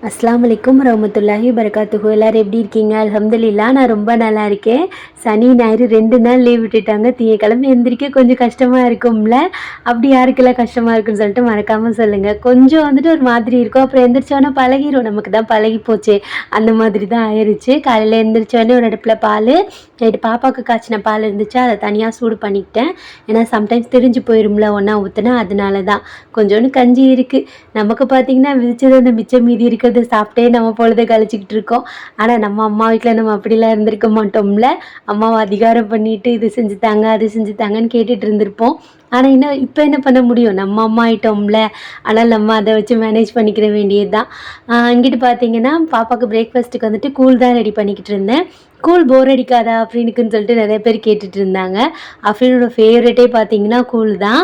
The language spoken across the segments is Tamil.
அஸ்ஸலாமு அலைக்கும் வரஹ்மத்துல்லாஹி வபரகாத்துஹு. எல்லோரும் எப்படி இருக்கீங்க? அல்ஹம்துலில்லாஹ் நான் ரொம்ப நல்லா இருக்கேன். சனி ஞாயிறு 2 நாள் லீவ் விட்டுட்டாங்க. திங்கக்கிழமை எந்திரிக்க கொஞ்சம் கஷ்டமாக இருக்கும்ல. அப்படி யாருக்கெல்லாம் கஷ்டமாக இருக்குன்னு சொல்லிட்டு மறக்காமல் சொல்லுங்கள். கொஞ்சம் வந்துட்டு ஒரு மாதிரி இருக்கும். அப்புறம் எந்திரிச்சோன்னே பழகிரும். நமக்கு தான் பழகி போச்சே, அந்த மாதிரி தான் ஆயிடுச்சு. காலையில் எந்திரிச்சோடனே ஒரு அடுப்பில் பால், நைட்டு பாப்பாவுக்கு காய்ச்சின பால் இருந்துச்சா அதை தனியாக சூடு பண்ணிக்கிட்டேன். ஏன்னா சம்டைம்ஸ் திரிஞ்சு போயிரும்ல ஒன்றா ஊற்றுனா, அதனால தான். கொஞ்சோண்டு கஞ்சி இருக்குது. நமக்கு பார்த்திங்கன்னா விதிச்சது அந்த மிச்சம் மீதி இருக்கிறது சாப்பிட்டே நம்ம பொழுதை கழிச்சிக்கிட்டு இருக்கோம். ஆனால் நம்ம அம்மா வீட்டில் நம்ம அப்படிலாம் இருந்திருக்க மாட்டோம்ல. அம்மாவை அதிகாரம் பண்ணிட்டு இது செஞ்சு தாங்க அது செஞ்சு தாங்கன்னு கேட்டுட்டு இருந்திருப்போம். ஆனால் இன்னும் இப்போ என்ன பண்ண முடியும், நம்ம அம்மா ஆயிட்டோம்ல. ஆனால் நம்ம அதை வச்சு மேனேஜ் பண்ணிக்கிற வேண்டியது தான். இங்கிட்டு பார்த்தீங்கன்னா பாப்பாவுக்கு பிரேக்ஃபாஸ்ட்டுக்கு வந்துட்டு கூழ் தான் ரெடி பண்ணிக்கிட்டு இருந்தேன். கூழ் போர் அடிக்காதா அப்படின்னுக்குன்னு சொல்லிட்டு நிறைய பேர் கேட்டுட்டு இருந்தாங்க. அஃப்ரீனோட ஃபேவரட்டே பார்த்தீங்கன்னா கூழ் தான்.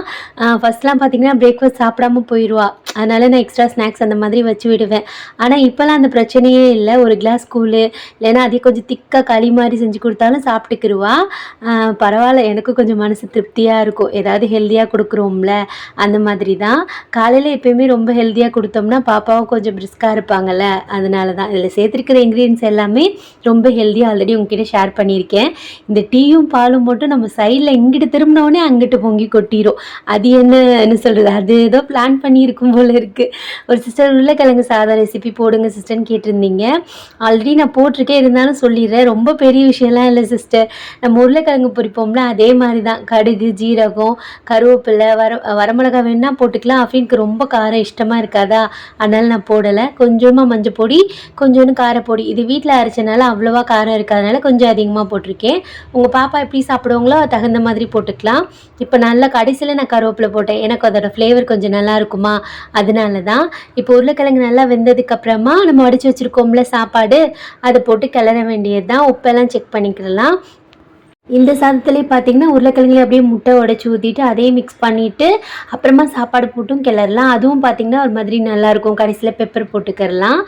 ஃபஸ்ட்லாம் பார்த்தீங்கன்னா பிரேக்ஃபாஸ்ட் சாப்பிடாம போயிடுவா. அதனால் நான் எக்ஸ்ட்ரா ஸ்நாக்ஸ் அந்த மாதிரி வச்சு விடுவேன். ஆனால் இப்போலாம் அந்த பிரச்சனையே இல்லை. ஒரு கிளாஸ் கூழ் இல்லைன்னா அதே கொஞ்சம் திக்காக களி மாதிரி செஞ்சு கொடுத்தாலும் சாப்பிட்டுக்கிருவா. பரவாயில்ல, எனக்கு கொஞ்சம் மனசு திருப்தியாக இருக்கும். ஏதாவது ஹெல்த்தியாக கொடுக்குறோம்ல, அந்த மாதிரி தான். காலையில் எப்போயுமே ரொம்ப ஹெல்த்தியாக கொடுத்தோம்னா பாப்பாவும் கொஞ்சம் பிரிஸ்காக இருப்பாங்கள்ல, அதனால தான். இதில் சேர்த்துருக்கிற இன்க்ரீடியன்ஸ் எல்லாமே ரொம்ப ஹெல்த்தியாக ஆல்ரெடி உங்ககிட்ட ஷேர் பண்ணியிருக்கேன். இந்த டீயும் பாலும் மட்டும் நம்ம சைடில் இங்கிட்டு திரும்பினோடனே அங்கிட்டு பொங்கி கொட்டிடும். அது என்ன சொல்கிறது, அது ஏதோ பிளான் பண்ணியிருக்கும் போல் இருக்குது. ஒரு சிஸ்டர் உருளைக்கிழங்கு சாதம் ரெசிபி போடுங்க சிஸ்டர்னு கேட்டிருந்தீங்க. ஆல்ரெடி நான் போட்டிருக்கேன், இருந்தாலும் சொல்லிடுறேன். ரொம்ப பெரிய விஷயம்லாம் இல்லை சிஸ்டர். நம்ம உருளைக்கிழங்கு பொரிப்போம்ல, அதே மாதிரி தான். கடுகு, ஜீரகம், கருவேப்பிலை, வரமிளகா வேணுன்னா போட்டுக்கலாம். அஃப்ரீனுக்கு ரொம்ப காரம் இஷ்டமாக இருக்காதா, அதனால் நான் போடலை. கொஞ்சமாக மஞ்சள் பொடி, கொஞ்சோண்டு காரப்பொடி. இது வீட்டில் அரைச்சனால அவ்வளோவா காரம் இருக்காதனால கொஞ்சம் அதிகமாக போட்டிருக்கேன். உங்கள் பாப்பா எப்படி சாப்பிடுவாங்களோ தகுந்த மாதிரி போட்டுக்கலாம். இப்போ நல்லா கடைசியில் நான் கருவேப்பிலை போட்டேன், எனக்கு அதோட ஃப்ளேவர் கொஞ்சம் நல்லா இருக்குமா, அதனால தான். இப்போ உருளைக்கிழங்கு நல்லா வெந்ததுக்கப்புறமா நம்ம வடித்து வச்சுருக்கோம்ல சாப்பாடு, அதை போட்டு கிளற வேண்டியது தான். உப்பெல்லாம் செக் பண்ணிக்கலாம். இந்த சாதத்துலேயே பார்த்தீங்கன்னா உருளைக்கிழங்குல அப்படியே முட்டை உடச்சி ஊற்றிட்டு அதையே மிக்ஸ் பண்ணிவிட்டு அப்புறமா சாப்பாடு போட்டும் கிளறலாம். அதுவும் பார்த்திங்கன்னா ஒரு மாதிரி நல்லாயிருக்கும். கடைசியில் பெப்பர் போட்டுக்கிறலாம்.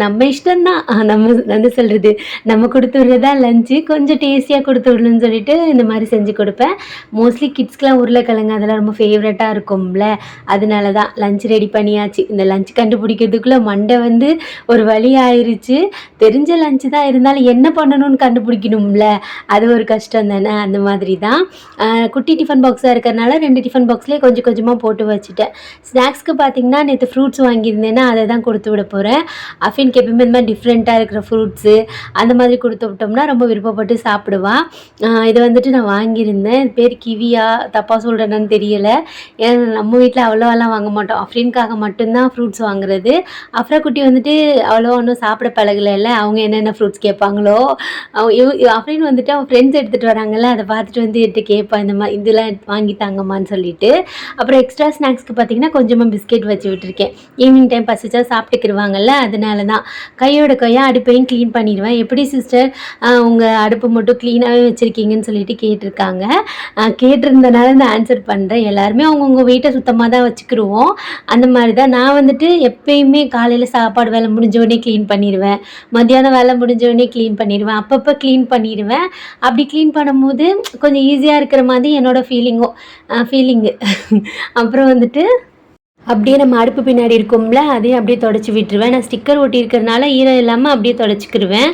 நம்ம இஷ்டம்தான். நம்ம வந்து சொல்கிறது, நம்ம கொடுத்து விடுறதா லஞ்சு கொஞ்சம் டேஸ்டியாக கொடுத்து விடணும்னு சொல்லிட்டு இந்த மாதிரி செஞ்சு கொடுப்பேன். மோஸ்ட்லி கிட்ஸ்க்கெலாம் உருளைக்கிழங்கு அதெல்லாம் ரொம்ப ஃபேவரட்டாக இருக்கும்ல, அதனால தான். லஞ்ச் ரெடி பண்ணியாச்சு. இந்த லஞ்ச் கண்டுபிடிக்கிறதுக்குள்ளே மண்டை வந்து ஒரு வழி ஆயிடுச்சு. தெரிஞ்ச லஞ்சு தான், இருந்தாலும் என்ன பண்ணணும்னு கண்டுபிடிக்கணும்ல, அது ஒரு கஷ்டம் தானே. அந்த மாதிரி தான். குட்டி டிஃபன் பாக்ஸாக இருக்கிறனால 2 டிஃபன் பாக்ஸ்லேயே கொஞ்சம் கொஞ்சமாக போட்டு வச்சுட்டேன். ஸ்நாக்ஸ்க்கு பார்த்திங்கன்னா நேற்று ஃப்ரூட்ஸ் வாங்கியிருந்தேன்னா அதை தான் கொடுத்து விட போகிறேன். அஃபின்க்கு எப்பவுமே இந்த மாதிரி டிஃப்ரெண்ட்டாக இருக்கிற ஃப்ரூட்ஸு அந்த மாதிரி கொடுத்து விட்டோம்னா ரொம்ப விருப்பப்பட்டு சாப்பிடுவான். இதை வந்துட்டு நான் வாங்கியிருந்தேன். இது பேர் கிவியா, தப்பாக சொல்கிறேன்னு தெரியலை. ஏன்னா நம்ம வீட்டில் அவ்வளோவெல்லாம் வாங்க மாட்டோம். அஃப்ரீனுக்காக மட்டும்தான் ஃப்ரூட்ஸ் வாங்குறது. அஃப்ரா குட்டி வந்துட்டு அவ்வளோ ஒன்றும் சாப்பிட பழகலைல்ல, அவங்க என்னென்ன ஃப்ரூட்ஸ் கேட்பாங்களோ. அஃப்ரீன் வந்துட்டு அவன் ஃப்ரெண்ட்ஸ் எடுத்துகிட்டு வராங்கல்ல, அதை பார்த்துட்டு வந்து என்கிட்ட கேட்பான், இந்த மாதிரி இதெல்லாம் வாங்கி தாங்கம்மான்னு சொல்லிட்டு. அப்புறம் எக்ஸ்ட்ரா ஸ்நாக்ஸ்க்கு பார்த்தீங்கன்னா கொஞ்சமாக பிஸ்கெட் வச்சு விட்டுருக்கேன். ஈவினிங் டைம் பசிச்சா சாப்பிட்டுக்கிடுவாங்கல்ல, அதனால தான். கையோட கையாக அடுப்பையும் க்ளீன் பண்ணிடுவேன். எப்படி சிஸ்டர் உங்கள் அடுப்பு மட்டும் க்ளீனாகவே வச்சுருக்கீங்கன்னு சொல்லிட்டு கேட்டிருக்காங்க. கேட்டிருந்தனால நான் ஆன்சர் பண்ணுறேன். எல்லாருமே அவங்கவுங்க வீட்டை சுத்தமாக தான் வச்சுக்கிடுவோம். அந்த மாதிரி தான் நான் வந்துட்டு எப்பயுமே காலையில் சாப்பாடு வேலை முடிஞ்சோடனே க்ளீன் பண்ணிடுவேன். மத்தியானம் வேலை முடிஞ்சோடனே க்ளீன் பண்ணிடுவேன். அப்பப்போ க்ளீன் பண்ணிடுவேன். அப்படி க்ளீன் பண்ணும்போது கொஞ்சம் ஈஸியாக இருக்கிற மாதிரி என்னோடய ஃபீலிங்கு. அப்புறம் வந்துட்டு அப்படியே நம்ம அடுப்பு பின்னாடி இருக்கும்ல, அதையும் அப்படியே தொடச்சி விட்டுருவேன். நான் ஸ்டிக்கர் ஒட்டி இருக்கிறனால ஈரம் இல்லாமல் அப்படியே தொடச்சிக்கிடுவேன்.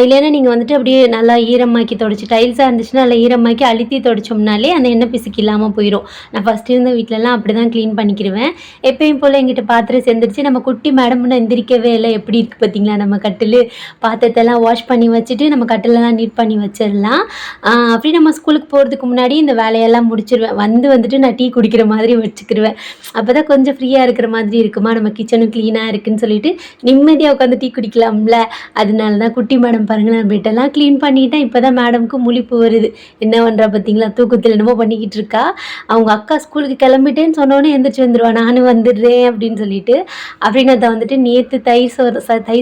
இல்லைன்னா நீங்கள் வந்துட்டு அப்படியே நல்லா ஈரமாக்கி தொடச்சி, டைல்ஸாக இருந்துச்சுன்னா நல்லா ஈரமாக்கி அழுத்தி தொடச்சோம்னாலே அந்த எண்ணெய் பிசுக்கு இல்லாமல் போயிடும். நான் ஃபஸ்ட்டு இருந்த வீட்டிலலாம் அப்படி தான் க்ளீன் பண்ணிக்கிடுவேன். எப்பயும் போல் எங்கிட்ட பாத்திரம் சேர்ந்துருச்சு. நம்ம குட்டி மேடம்னு எந்திரிக்கவே இல்லை. எப்படி இருக்குது பார்த்தீங்களா நம்ம கட்டில். பாத்திரத்தெல்லாம் வாஷ் பண்ணி வச்சுட்டு நம்ம கட்டிலெல்லாம் நீட் பண்ணி வச்சிடலாம். அப்படி நம்ம ஸ்கூலுக்கு போகிறதுக்கு முன்னாடி இந்த வேலையெல்லாம் முடிச்சிடுவேன். வந்துட்டு நான் டீ குடிக்கிற மாதிரி வச்சுக்கிடுவேன். அப்போ தான் கொஞ்சம் ஃப்ரீயாக இருக்கிற மாதிரி இருக்குமா, நம்ம கிச்சனும் க்ளீனாக இருக்குதுன்னு சொல்லிட்டு நிம்மதியாக உட்காந்து டீ குடிக்கலாம்ல. அதனால தான். குட்டி மேடம் பாருங்கள், நான் பெட்டெல்லாம் க்ளீன் பண்ணிட்டேன். இப்போ தான் மேடமுக்கு முழிப்பு வருது. என்ன பண்ணுறா பார்த்தீங்களா, தூக்கத்தில் என்னமோ பண்ணிக்கிட்டு இருக்கா. அவங்க அக்கா ஸ்கூலுக்கு கிளம்பிட்டேன்னு சொன்னோன்னே எந்திரிச்சு வந்துடுவா, நானும் வந்துடுறேன் அப்படின்னு சொல்லிட்டு. அப்படின்னு அதை வந்துட்டு நேற்று தயிர்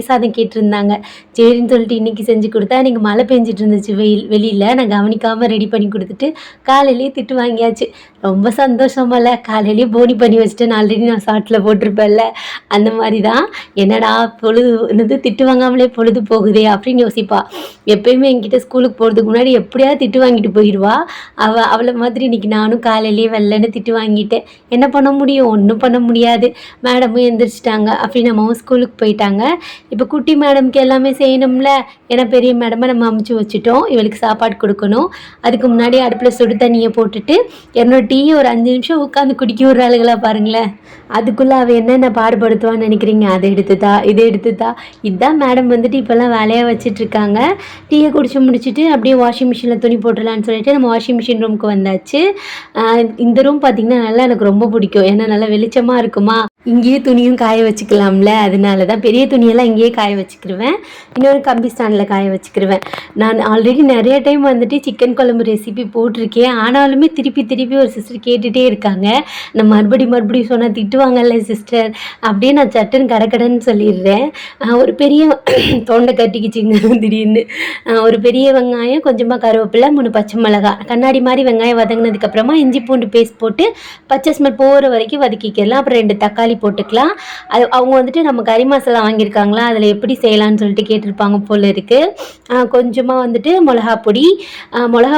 சாதம் கேட்டிருந்தாங்க. சரின்னு சொல்லிட்டு இன்றைக்கி செஞ்சு கொடுத்தா. இன்றைக்கி மழை பெஞ்சிட்டு இருந்துச்சு வெளியில். நான் கவனிக்காமல் ரெடி பண்ணி கொடுத்துட்டு காலையிலேயே திட்டு வாங்கியாச்சு. ரொம்ப சந்தோஷமால காலையிலேயே போனி பண்ணி வச்சுட்டு ஆல்ரெடி நான் ஷார்ட்டில் போட்டிருப்பேன்ல அந்த மாதிரி தான். என்னடா பொழுது என்னது திட்டு வாங்காமலே பொழுது போகுதே அப்படின்னு யோசிப்பா. எப்பயுமே என்கிட்ட ஸ்கூலுக்கு போகிறதுக்கு முன்னாடி எப்படியாவது திட்டு வாங்கிட்டு போயிடுவா. அவளை மாதிரி இன்னைக்கு நானும் காலையிலேயே வெள்ளன்னு திட்டு வாங்கிட்டேன். என்ன பண்ண முடியும், ஒன்றும் பண்ண முடியாது. மேடமும் எந்திரிச்சிட்டாங்க, அப்படி நம்மவும் ஸ்கூலுக்கு போயிட்டாங்க. இப்போ குட்டி மேடம்க்கு எல்லாமே செய்யணும்ல, ஏன்னா பெரிய மேடமை நம்ம அமுச்சு வச்சுட்டோம். இவளுக்கு சாப்பாடு கொடுக்கணும். அதுக்கு முன்னாடி அடுப்பில் சுடு தண்ணியை போட்டுட்டு என்னோட டீயை ஒரு 5 நிமிஷம் உட்காந்து குடிக்க விட்றாளுகளா பாருங்களேன். அதுக்குள்ளே அவள் என்னென்ன பாடுபடுத்துவான்னு நினைக்கிறீங்க? அதை எடுத்துதா இதை எடுத்துதா. இதுதான் மேடம் வந்துட்டு இப்போல்லாம் வேலையாக வச்சிட்ருக்காங்க. டீயை குடிச்சு முடிச்சுட்டு அப்படியே வாஷிங் மிஷினில் துணி போட்டுடலான்னு சொல்லிட்டு நம்ம வாஷிங் மிஷின் ரூமுக்கு வந்தாச்சு. இந்த ரூம் பார்த்திங்கன்னா நல்லா எனக்கு ரொம்ப பிடிக்கும். ஏன்னா நல்லா வெளிச்சமாக இருக்குமா, இங்கேயே துணியும் காய வச்சுக்கலாம்ல. அதனால தான் பெரிய துணியெல்லாம் இங்கேயே காய வச்சுக்கிருவேன். இன்னொரு கம்பி ஸ்டாண்டில் காய வச்சுக்கிருவேன். நான் ஆல்ரெடி நிறைய டைம் வந்துட்டு சிக்கன் குழம்பு ரெசிபி போட்டிருக்கேன். ஆனாலுமே திருப்பி திருப்பி ஒரு சிஸ்டர் கேட்டுகிட்டே இருக்காங்க. நான் மறுபடியும் சொன்னால் திட்டுவாங்கல்ல சிஸ்டர், அப்படியே நான் சட்டுன்னு கடன்னு சொல்லிடுறேன். ஒரு பெரிய தொண்டை கட்டிக்கிச்சிங்க திடீர்னு. ஒரு பெரிய வெங்காயம், கொஞ்சமாக கருவேப்பிலை, 3 பச்சை மிளகாய், கண்ணாடி மாதிரி வெங்காயம் வதங்கினதுக்கப்புறமா இஞ்சி பூண்டு பேஸ்ட் போட்டு பச்சை ஸ்மெல் போகிற வரைக்கும் வதக்கிக்கலாம். அப்புறம் 2 தக்காளி போட்டுக்கலாம். அது அவங்க வந்துட்டு நம்ம கறி மசாலா வாங்கியிருக்காங்களா, அதில் எப்படி செய்யலான்னு சொல்லிட்டு கேட்டிருப்பாங்க போல இருக்குது. கொஞ்சமாக வந்துட்டு மிளகா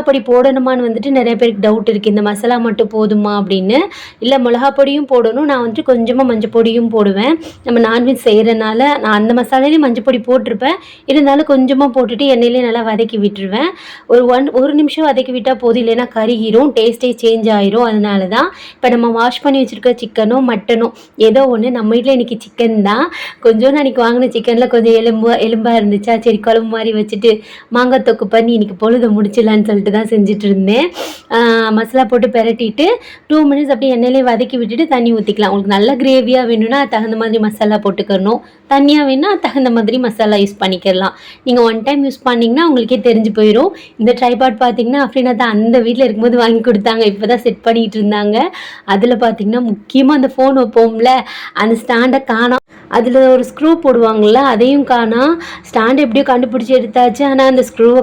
பொடி போடணுமான்னு வந்துட்டு நிறைய பேருக்கு டவுட் இருக்குது. இந்த மசாலா மட்டும் போதுமா அப்படின்னு. இல்லை, மிளகா பொடியும் போடணும். நான் வந்துட்டு கொஞ்சமாக மஞ்சள் பொடியும் போடுவேன். நம்ம நான்வெஜ் செய்கிறனால நான் அந்த மசாலாலேயும் மஞ்சள் பொடி போட்டிருப்பேன். இருந்தாலும் கொஞ்சமாக போட்டுட்டு எண்ணெயிலே நல்லா வதக்கி விட்டுருவேன். ஒரு நிமிஷம் வதக்கி விட்டால் போதும், இல்லைன்னா கருகிரும், டேஸ்ட்டே சேஞ்ச் ஆயிரும். அதனால தான் இப்போ நம்ம வாஷ் பண்ணி வச்சுருக்க சிக்கனோ மட்டனோ ஏதோ ஒன்று. நம்ம வீட்டில் இன்றைக்கி சிக்கன் தான். கொஞ்சம் அன்றைக்கி வாங்கின சிக்கனில் கொஞ்சம் எலும்பாக இருந்துச்சா, சரி குழம்பு மாதிரி வச்சுட்டு மாங்காய் தொக்கு பண்ணி இன்றைக்கி பொழுது முடிச்சிடலான்னு சொல்லிட்டு தான் செஞ்சுட்டு இருந்தேன். மசாலா போட்டு பெரட்டிட்டு 2 மினிட்ஸ் அப்படியே எண்ணெயிலே வதக்கி விட்டுட்டு தண்ணி ஊற்றிக்கலாம். உங்களுக்கு நல்ல கிரேவியாக வேணும்னா தகுந்த மாதிரி மசாலா போட்டுக்கணும். தண்ணியாக வேணும்னா தகுந்த மாதிரி மசாலா யூஸ் பண்ணிக்கலாம். நீங்கள் 1 டைம் யூஸ் பண்ணிங்கன்னா உங்களுக்கே தெரிஞ்சு போயிடும். இந்த ட்ரைபாட் பார்த்தீங்கன்னா அப்படின்னா தான் அந்த வீட்டில் இருக்கும்போது வாங்கி கொடுத்தாங்க. இப்போ தான் செட் பண்ணிகிட்டு இருந்தாங்க. அதில் பார்த்தீங்கன்னா முக்கியமாக அந்த ஃபோன் வைப்போம்ல, அந்த ஸ்டாண்டை காணோம். அதில் ஒரு ஸ்க்ரூ போடுவாங்கள்ல, அதையும் காணோம். ஸ்டாண்ட் எப்படியோ கண்டுபிடிச்சி எடுத்தாச்சு, ஆனால் அந்த ஸ்க்ரூவை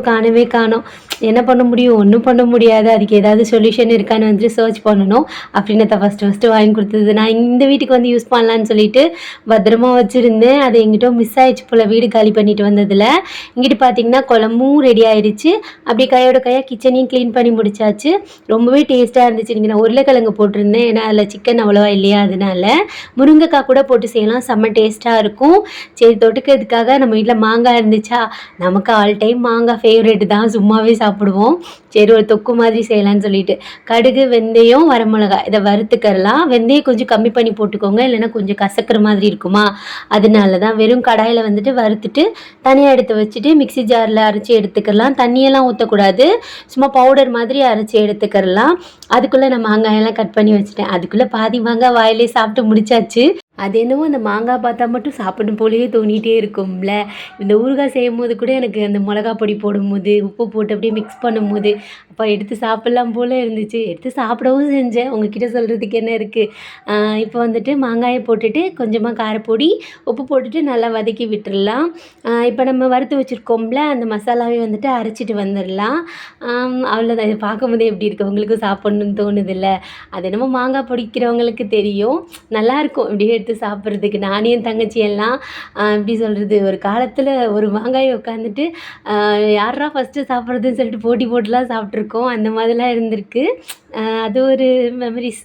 காணோம். என்ன பண்ண முடியும், ஒன்றும் பண்ண முடியாது. அதுக்கு ஏதாவது சொல்யூஷன் இருக்கான்னு வந்துட்டு சர்ச் பண்ணணும். அப்படின்னு தான் ஃபஸ்ட்டு வாங்கி கொடுத்தது. நான் இந்த வீட்டுக்கு வந்து யூஸ் பண்ணலான்னு சொல்லிட்டு பத்திரமா வச்சுருந்தேன். அது எங்கிட்ட மிஸ் ஆயிடுச்சு போல் வீடு காலி பண்ணிட்டு வந்ததில். இங்கிட்டு பார்த்தீங்கன்னா குழம்பும் ரெடி ஆயிடுச்சு. அப்படியே கையோட கையாக கிச்சனையும் க்ளீன் பண்ணி முடிச்சாச்சு. ரொம்பவே டேஸ்ட்டாக இருந்துச்சு. நீங்கள் நான் உருளைக்கிழங்கு போட்டிருந்தேன், ஏன்னா அதில் சிக்கன் அவ்வளோவா இல்லையா, அதனால முருங்கைக்காய் கூட போட்டு செய்யலாம், செம்ம டேஸ்ட்டாக இருக்கும். சரி, தொட்டுக்கிறதுக்காக நம்ம வீட்டில் மாங்காய் இருந்துச்சா, நமக்கு ஆல் டைம் மாங்காய் ஃபேவரெட்டு தான், சும்மாவே சாப்பிடுவோம். சரி, ஒரு தொக்கு மாதிரி செய்யலான்னு சொல்லிட்டு கடுகு, வெந்தயம், வரமிளகாய் இதை வறுத்துக்கலாம். வெந்தயம் கொஞ்சம் கம்மி பண்ணி போட்டுக்கோங்க, இல்லைன்னா கொஞ்சம் கசக்கிற மாதிரி இருக்குமா, அதனால தான். வெறும் கடாயில் வந்துட்டு வறுத்துட்டு தனியாக எடுத்து வச்சுட்டு மிக்சி ஜாரில் அரைச்சி எடுத்துக்கலாம். தண்ணியெல்லாம் ஊற்றக்கூடாது, சும்மா பவுடர் மாதிரி அரைச்சி எடுத்துக்கலாம். அதுக்குள்ளே நான் மாங்காயெல்லாம் கட் பண்ணி வச்சுட்டேன். அதுக்குள்ளே பாதி மாங்காய் வாயிலே சாப்பிட்டு முடிச்சாச்சு. அது என்னவோ அந்த மாங்காய் பார்த்தா மட்டும் சாப்பிடும் போலேயே தோணிகிட்டே இருக்கும்ல. இந்த ஊறுகாய் செய்யும் போது கூட எனக்கு அந்த மிளகா பொடி போடும்போது, உப்பு போட்டு அப்படியே மிக்ஸ் பண்ணும்போது அப்போ எடுத்து சாப்பிட்லாம் போல் இருந்துச்சு. எடுத்து சாப்பிடவும் செஞ்சேன். உங்ககிட்ட சொல்கிறதுக்கு என்ன இருக்குது. இப்போ வந்துட்டு மாங்காயை போட்டுட்டு கொஞ்சமாக காரப்பொடி, உப்பு போட்டுட்டு நல்லா வதக்கி விட்டுடலாம். இப்போ நம்ம வறுத்து வச்சுருக்கோம்ல, அந்த மசாலாவை வந்துட்டு அரைச்சிட்டு வந்துடலாம். அவ்வளோதான். இதை பார்க்கும்போதே எப்படி இருக்குது, உங்களுக்கும் சாப்பிட்ணுன்னு தோணுதில்ல. அது என்னமோ மாங்காய் பிடிக்கிறவங்களுக்கு தெரியும், நல்லாயிருக்கும் இப்படியே எடுத்து சாப்பிட்றதுக்கு. நானே என் தங்கச்சி எல்லாம் எப்படி சொல்கிறது, ஒரு காலத்தில் ஒரு மாங்காயை உட்காந்துட்டு யாரா ஃபஸ்ட்டு சாப்பிட்றதுன்னு சொல்லிட்டு போட்டுலாம் சாப்பிட்ருக்கோம். அந்த மாதிரிலாம் இருந்திருக்கு. அது ஒரு மெமரிஸ்.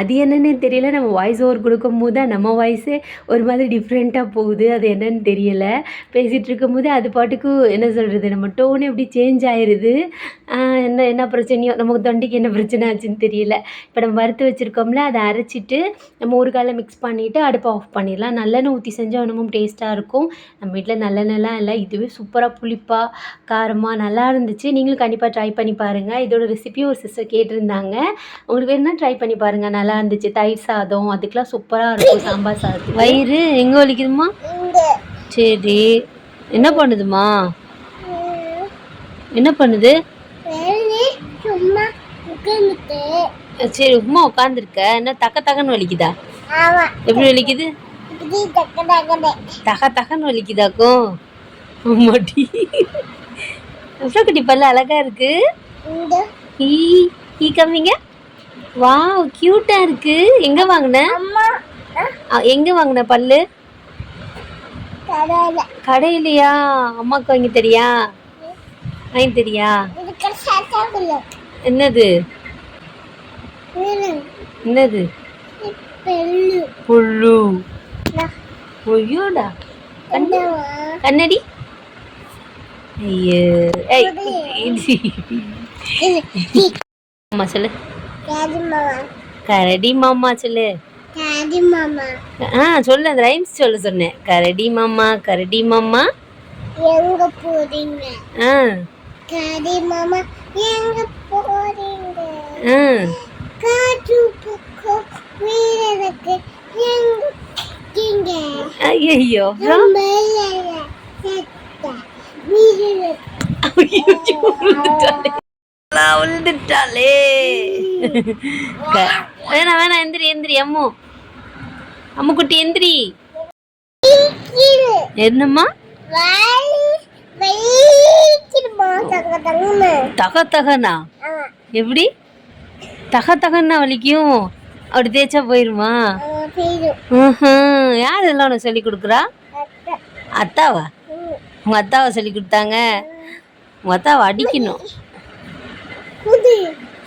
அது என்னன்னே தெரியல. நம்ம வாய்ஸ் ஓவர் கொடுக்கும்போது தான் நம்ம வாய்ஸே ஒரு மாதிரி டிஃப்ரெண்ட்டாக போகுது. அது என்னன்னு தெரியல. பேசிகிட்டு இருக்கும்போது அது பாட்டுக்கு என்ன சொல்கிறது, நம்ம டோனு எப்படி சேஞ்ச் ஆயிடுது. என்ன பிரச்சனையோ, நமக்கு தொண்டைக்கு என்ன பிரச்சனை ஆச்சுன்னு தெரியல. இப்போ நம்ம வறுத்து வச்சுருக்கோம்ல, அதை அரைச்சிட்டு நம்ம ஊறுகாயில் மிக்ஸ் பண்ணிவிட்டு அடுப்பை ஆஃப் பண்ணிடலாம். நல்லெண்ணெய் ஊற்றி செஞ்சால் இன்னமும் டேஸ்ட்டாக இருக்கும். நம்ம வீட்டில் நல்லெண்ணெய்லாம் இல்லை, இதுவே சூப்பராக புளிப்பாக காரமாக நல்லா இருந்துச்சு. நீங்களும் கண்டிப்பாக ட்ரை பண்ணி பாருங்கள். இதோட ரெசிபியும் ஒரு சிஸ்டர் கேட்டிருந்தாங்க. உங்களுக்கு வேணும்னா ட்ரை பண்ணி பாருங்கள், நல்லா இருந்துச்சு. தயிர் சாதம் அதுக்கெலாம் சூப்பராக இருக்கும். சாம்பார் சாதம். வயிறு எங்கே வலிக்குதுமா? சரி, என்ன பண்ணுதுமா, என்ன பண்ணுது? சரி, உமா உட்காந்துருக்க. என்ன தக்கன்னு வலிக்குதா? எப்படி வலிக்குது? தகன்னு வலிக்குதாக்கும். அம்மாடி, எவ்வளோ குட்டி பல்ல அழகா இருக்கு. ஈ கம்மிங்க. வாவ் கியூட்டா இருக்கு. எங்க வாங்குன? எங்க வாங்குன பல்லு? கடையிலையா? அம்மாக்கு வாங்கி தெரியா? வாங்கி தெரியா? என்னது என்னது? புல்லு. ஐயோடா கண்ணடி. ஐயோ அம்மா சொல்லு. கரடி மாமா சொல்லு. சொல்லு அந்த ரைம்ஸ் சொல்ல சொன்னேன். கரடி மாமா கரடி மாமா எங்க போறீங்க? கரடி மாமா எங்க போறீங்க? காற்று புக்கு வீரருக்கு எங்க இருக்கீங்க? ஐயோ விழுந்துட்டாளே. வேணா வேணா எந்திரி எந்திரி அம்மு. அம்மு குட்டி எந்திரி. என்னம்மா? தக தகனா எப்படி? தக தகன்னா வலிக்கும். அப்படி தேய்ச்சா போயிருமா? யார் எல்லாம் உனக்கு சொல்லி கொடுக்குறா? அத்தாவா? உங்க அத்தாவை சொல்லி கொடுத்தாங்க. உங்க அத்தாவை அடிக்கணும்.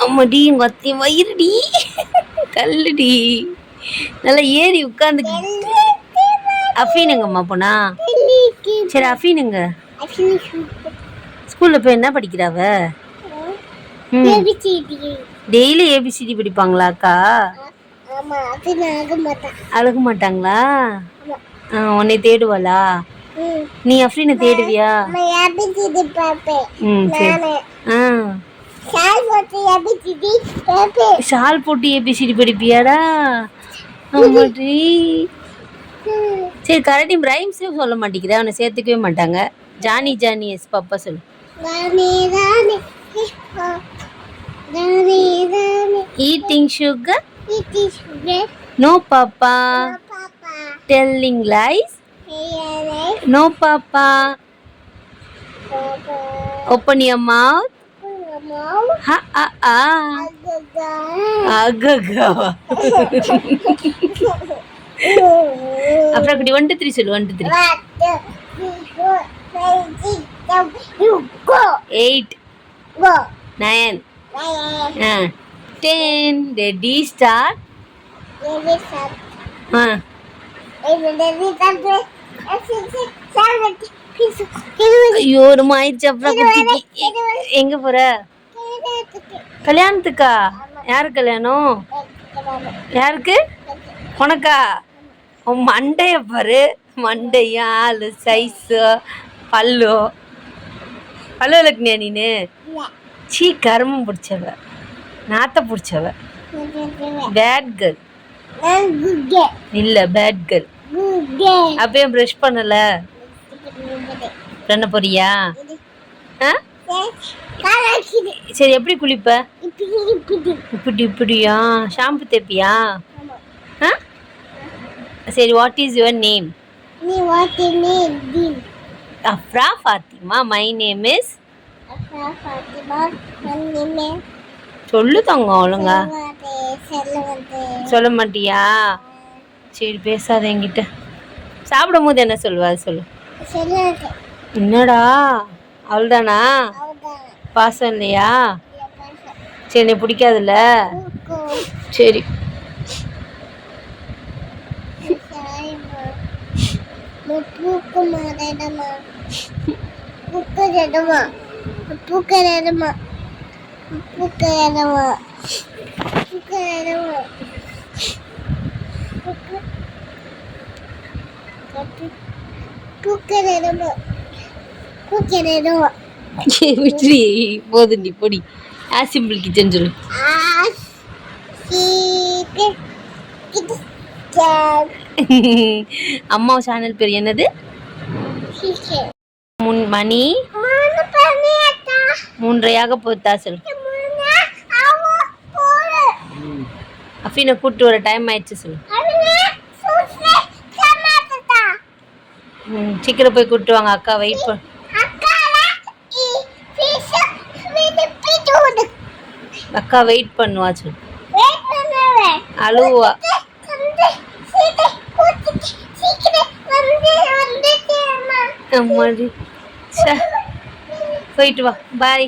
அம்மாடி உங்க அத்தையும் வயிறுடி கல்லுடி நல்லா ஏறி உட்காந்து. அஃபீனுங்கம்மா போனா. சரி அஃபீனுங்க ஸ்கூல்ல போய் என்ன படிக்கிறாவ? Daily ABCD படிப்பாங்களாக்கா? அழக மாட்டாங்களா? உன்னை தேடுவாளா? நீ அஃப்ரீனை தேடுவியா? ஷால் போட்டு ஏபிசிடி படிப்பியாடா? சரி கரடி ரைம்ஸும் சொல்ல மாட்டேங்கிறேன். அவனை சேர்த்துக்கவே மாட்டாங்க. ஜானி ஜானி எஸ் பாப்பா சொல்லு. Eating sugar no papa. Telling lies no papa. Open your mouth. அப்புறம் குட்டி 1 2 3 சொல்லு. 1 2 3 8 9 10 ரெடி ஸ்டார்ட். ஐயோ ரொம்ப ஆயிடுச்சு. அப்புறம் குட்டிக்கு எங்க போற? கல்யாணத்துக்கா? யாரு கல்யாணம்? யாருக்கு? உனக்கா? உன் மண்டைய பாரு. மண்டையா ஆளு சைஸு பல்லு பல்லு விளக்குனியா நீனு? சீ கருமம் பிடிச்சவ நாத்த பிடிச்சவ. பேட் கேர்ள் இல்ல பேட் கேர்ள். அப்பயும் ப்ரஷ் பண்ணல. பண்ண போறியா? சரி எப்படி குளிப்ப? இப்படி இப்படியா? ஷாம்பு தேப்பியா? சரி what is your name? Afra Fathima. My name is சொல்லு தங்கம். ஒழுங்கா சொல்ல மாட்டியா? சரி பேசாத என்கிட்ட. சாப்பிடும் போது என்ன சொல்லுவா? சொல்லு. என்னடா அவள்தானா? பாசம் இல்லையா? சரி நீ பிடிக்காதுல்ல? சரி விட்ரி போதுண்டி பொடி. சிம்பிள் கிச்சன் சொல்லு. அம்மா சேனல் பேர் என்னது? மணி 3:30 போத்தா சொல்லு. அஃபீனை கூப்பிட்டு வர டைம் ஆயிடுச்சு சொல்லு. சீக்கிரம் போய் கூப்பிட்டு வாங்க. அக்கா வெயிட் பண்ண. அக்கா வெயிட் பண்ணுவா சொல்லு. அழுவா. அம்மாடி, போயிட்டு வா, பாய்.